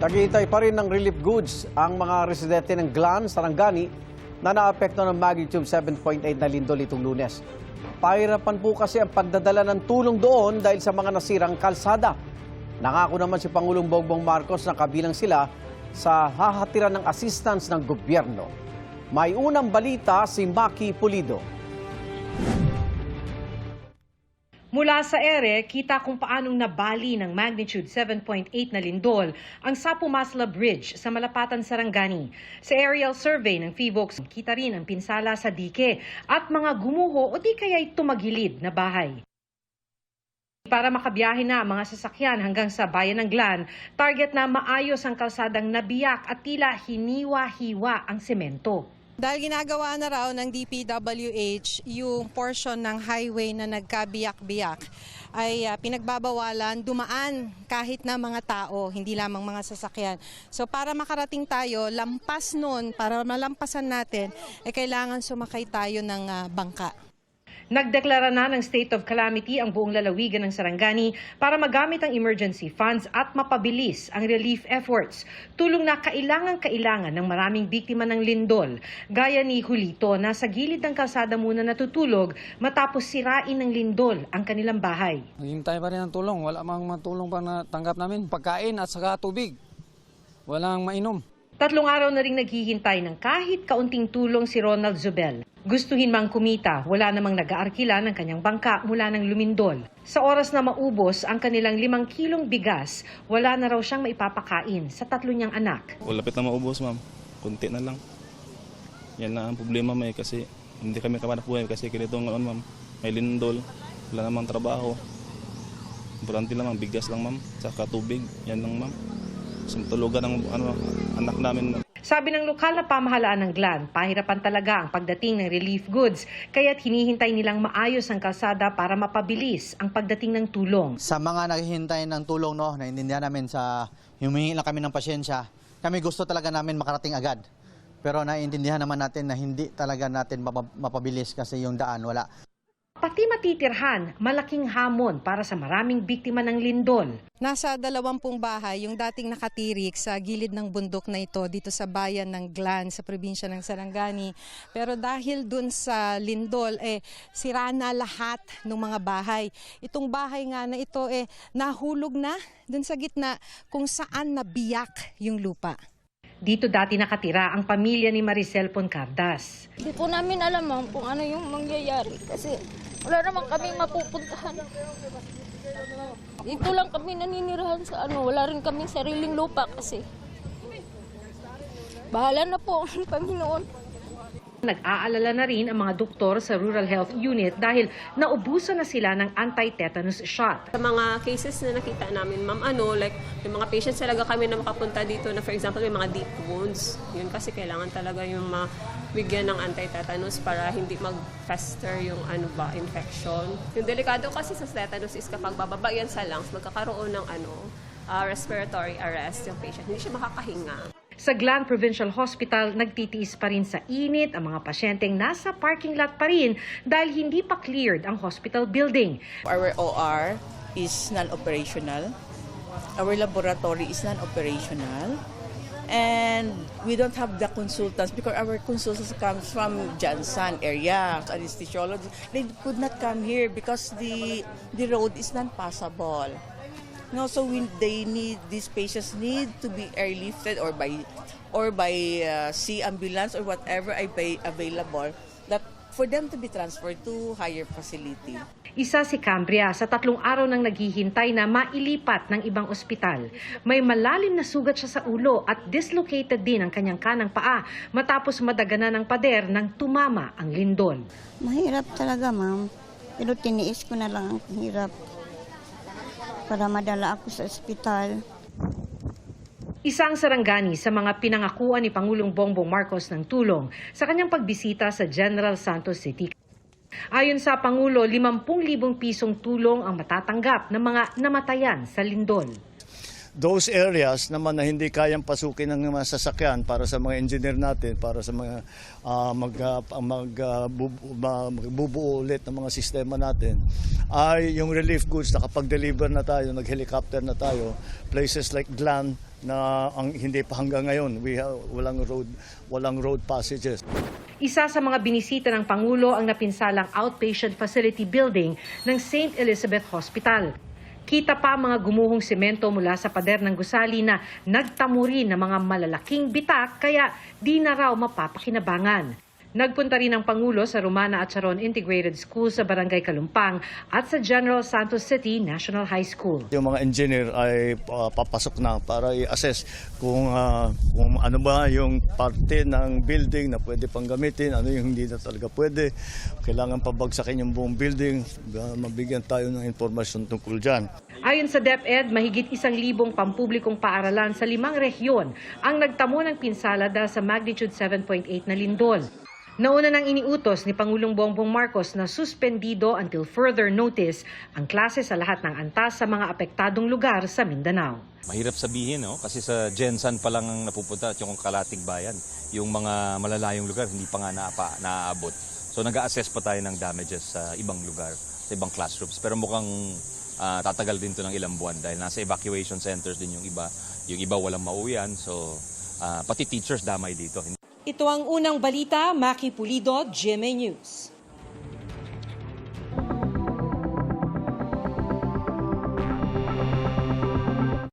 Naghihintay pa rin ng relief goods ang mga residente ng Glan, Sarangani na naapekto ng magnitude 7.8 na lindol itong Lunes. Pahirapan po kasi ang pagdadala ng tulong doon dahil sa mga nasirang kalsada. Nangako naman si Pangulong Bongbong Marcos na kabilang sila sa hahatiran ng assistance ng gobyerno. May unang balita si Maki Pulido. Mula sa ere, kita kung paanong nabali ng magnitude 7.8 na lindol ang Sapu-Masla Bridge sa Malapatan, Sarangani. Sa aerial survey ng PHIVOLCS, kita rin ang pinsala sa dike at mga gumuho o di kaya'y tumagilid na bahay. Para makabiyahe na ang mga sasakyan hanggang sa bayan ng Glan, target na maayos ang kalsadang nabiyak at tila hiniwa-hiwa ang semento. Dahil ginagawa na raw ng DPWH yung portion ng highway na nagkabiyak-biyak ay pinagbabawalan dumaan kahit na mga tao, hindi lamang mga sasakyan. So para makarating tayo, lampas nun, para malampasan natin, kailangan sumakay tayo ng bangka. Nagdeklara na ng state of calamity ang buong lalawigan ng Sarangani para magamit ang emergency funds at mapabilis ang relief efforts. Tulong na kailangan ng maraming biktima ng lindol. Gaya ni Julito na sa gilid ng kalsada muna natutulog matapos sirain ng lindol ang kanilang bahay. Hintay pa rin ang tulong. Wala mang matulong pa na tanggap namin. Pagkain at saka tubig. Walang mainom. 3 araw na ring naghihintay ng kahit kaunting tulong si Ronald Zubel. Gustuhin mang kumita, wala namang nag-aarkila ng kanyang bangka mula ng lumindol. Sa oras na maubos ang kanilang 5 kilong bigas, wala na raw siyang maipapakain sa 3 niyang anak. Lapit na maubos, ma'am. Kunti na lang. Yan na ang problema, may kasi hindi kami kamanap buhay kasi ganito ngayon, ma'am. May lindol, wala namang trabaho. Importante lang, ma'am. Bigas lang, ma'am. Saka tubig. Yan lang, ma'am. Sumtulugan ng anak namin. Sabi ng lokal na pamahalaan ng Glan, pahirapan talaga ang pagdating ng relief goods, kaya't hinihintay nilang maayos ang kalsada para mapabilis ang pagdating ng tulong. Sa mga naghihintay ng tulong, naiintindihan namin sa humingi lang kami ng pasyensya. Kami gusto talaga namin makarating agad. Pero naiintindihan naman natin na hindi talaga natin mapabilis kasi yung daan wala. Pati matitirhan, malaking hamon para sa maraming biktima ng lindol. Nasa 20 bahay yung dating nakatirik sa gilid ng bundok na ito dito sa bayan ng Glan sa probinsya ng Sarangani. Pero dahil dun sa lindol, sira na lahat ng mga bahay. Itong bahay nga na ito nahulog na dun sa gitna kung saan nabiyak yung lupa. Dito dati nakatira ang pamilya ni Maricel Poncardas. Hindi po namin alam, ma'am, kung ano yung mangyayari kasi wala naman kaming mapupuntahan. Dito lang kami naninirahan sa wala rin kaming sariling lupa kasi. Bahala na po ang Panginoon. Nag-aalala na rin ang mga doktor sa Rural Health Unit dahil naubusan na sila ng anti-tetanus shot. Sa mga cases na nakita namin, ma'am, like yung mga patients talaga kami na makapunta dito na for example may mga deep wounds. Yun kasi kailangan talaga yung mabigyan ng anti-tetanus para hindi mag-fester yung infection. Yung delikado kasi sa tetanus is kapag bababa yan sa lungs, magkakaroon ng respiratory arrest yung patient. Hindi siya makakahinga. Sa Glan Provincial Hospital, nagtitiis pa rin sa init ang mga pasyenteng nasa parking lot pa rin dahil hindi pa cleared ang hospital building. Our OR is non-operational. Our laboratory is non-operational. And we don't have the consultants because our consultants comes from Jansan area, anesthesiology. They could not come here because the road is not passable. No, so these patients need to be airlifted or by sea ambulance or whatever ay available that for them to be transferred to higher facility. Isa si Cambria sa 3 araw nang naghihintay na mailipat ng ibang ospital. May malalim na sugat siya sa ulo at dislocated din ang kanyang kanang paa matapos madaganan ng pader nang tumama ang lindol. Mahirap talaga, ma'am. Pero tiniis ko na lang ang hirap para madala ako sa ospital. Isang Sarangani sa mga pinangakuan ni Pangulong Bongbong Marcos ng tulong sa kanyang pagbisita sa General Santos City. Ayon sa Pangulo, 50,000 pisong tulong ang matatanggap ng mga namatayan sa lindol. Those areas naman na hindi kayang pasukin ng mga sasakyan para sa mga engineer natin, para sa mga magbubuo ulit ng mga sistema natin, ay yung relief goods, nakapag-deliver na tayo, nag-helicopter na tayo, places like Glan, na ang hindi pa hanggang ngayon walang road passages. Isa sa mga binisita ng Pangulo ang napinsalang outpatient facility building ng St. Elizabeth Hospital. Kita pa mga gumuhong semento mula sa pader ng gusali na nagtamo rin ng mga malalaking bitak kaya di na raw mapapakinabangan. Nagpunta rin ang Pangulo sa Romana at Charon Integrated School sa Barangay Kalumpang at sa General Santos City National High School. Yung mga engineer ay papasok na para i-assess kung ano ba yung parte ng building na pwede pang gamitin, ano yung hindi na talaga pwede. Kailangan pabagsakin yung buong building, mabigyan tayo ng impormasyon tungkol dyan. Ayon sa DepEd, mahigit 1,000 pampublikong paaralan sa 5 rehiyon ang nagtamo ng pinsala dahil sa magnitude 7.8 na lindol. Nauna nang iniutos ni Pangulong Bongbong Marcos na suspendido until further notice ang klase sa lahat ng antas sa mga apektadong lugar sa Mindanao. Mahirap sabihin, no? Kasi sa Gensan pa lang ang napupunta at yung Kalatig Bayan. Yung mga malalayong lugar hindi pa nga naaabot. So nag-a-assess pa tayo ng damages sa ibang lugar, sa ibang classrooms. Pero mukhang tatagal din to ng ilang buwan dahil nasa evacuation centers din yung iba. Yung iba walang mauwian, so pati teachers damay dito. Ito ang unang balita, Maki Pulido, GMA News.